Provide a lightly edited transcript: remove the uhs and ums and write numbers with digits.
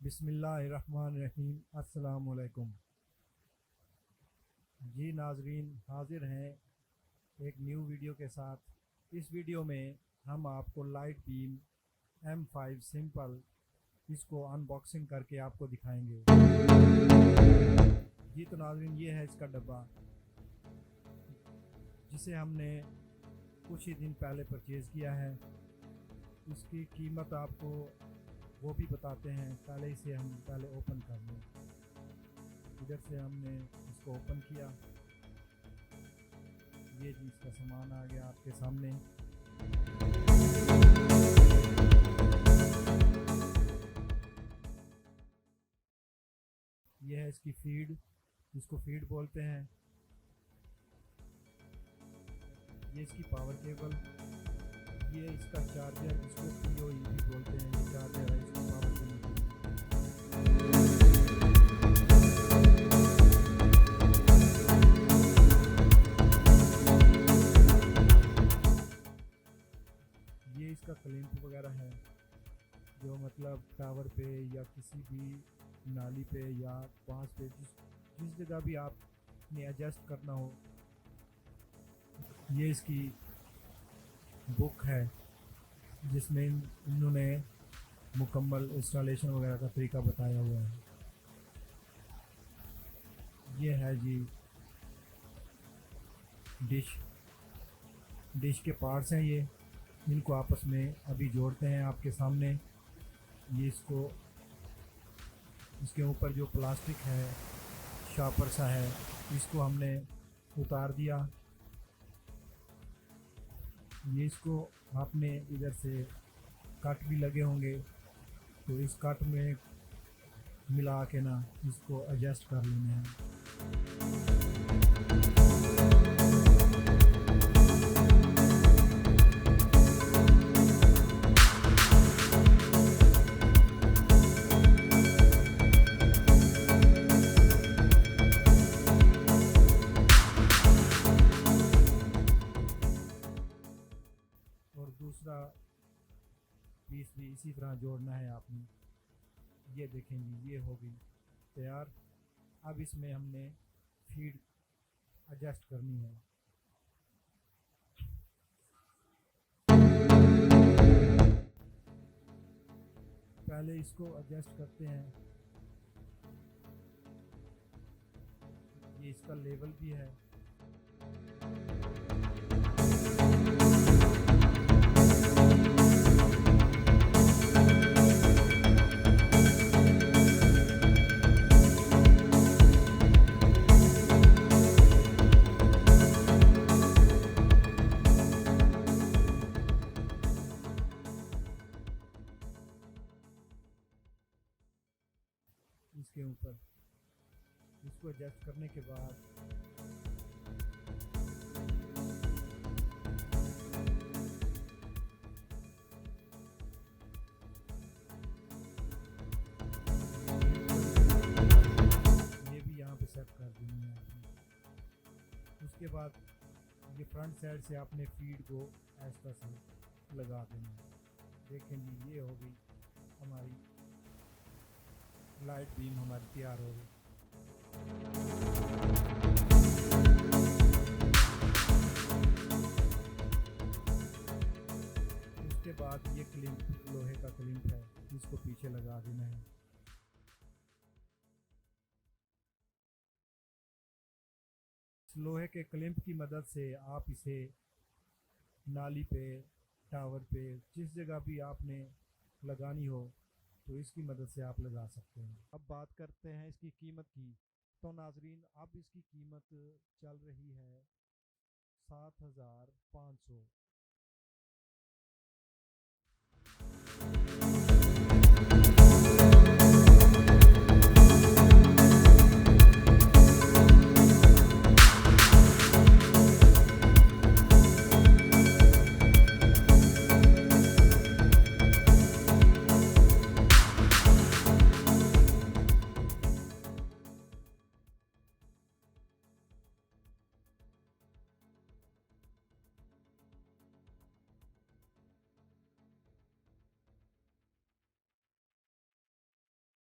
बिस्मिल्लाहिर्रहमानिर्रहीम। अस्सलाम वालेकुम। जी नाजरीन, हाजिर हैं एक न्यू वीडियो के साथ। इस वीडियो में हम आपको लाइट बीम M5 सिंपल इसको अनबॉक्सिंग करके आपको दिखाएंगे। जी तो नाजरीन, ये है इसका डब्बा जिसे हमने कुछ ही दिन पहले परचेज़ किया है। इसकी कीमत आपको वो भी बताते हैं। पहले इसे हम ओपन कर लें। इधर से हमने इसको ओपन किया। ये जी इसका सामान आ गया आपके सामने। ये है इसकी फीड, इसको फीड बोलते हैं। ये इसकी पावर केबल, ये इसका चार्जर, इसको POE भी बोलते हैं। ये चार्जर है इसको पावर देने के लिए। ये इसका क्लैंप वगैरह है, जो मतलब टावर पे या किसी भी नाली पे या बांस पे जिस जगह भी आपने एडजस्ट करना हो। ये इसकी बुक है जिसमें इन्होंने मुकम्मल इंस्टॉलेशन वगैरह का तरीका बताया हुआ है। ये है जी डिश के पार्ट्स हैं। ये इनको आपस में अभी जोड़ते हैं आपके सामने। ये इसके ऊपर जो प्लास्टिक है शार्पर सा है, इसको हमने उतार दिया। ये इसको आपने इधर से कट भी लगे होंगे, तो इस कट में मिला के ना इसको एडजस्ट कर लेना है। और दूसरा पीस भी इसी तरह जोड़ना है आपने। ये देखेंगे, ये हो गई तैयार। अब इसमें हमने फीड एडजस्ट करनी है। पहले इसको एडजस्ट करते हैं। ये इसका लेवल भी है। इसके ऊपर इसको एडजस्ट करने के बाद ये भी यहाँ पे सेट कर देनी है आपने। उसके बाद ये फ्रंट साइड से आपने फीड को ऐसा से लगा देना है। देखेंगे, ये हो गई हमारी लाइट बीम, हमारी तैयार हो गई। उसके बाद ये क्लिप, लोहे का क्लिप है, इसको पीछे लगा देना है। लोहे के क्लिप की मदद से आप इसे नाली पे, टावर पे, जिस जगह भी आपने लगानी हो तो इसकी मदद से आप लगा सकते हैं। अब बात करते हैं इसकी कीमत की। तो नाजरीन, अब इसकी कीमत चल रही है 7,500।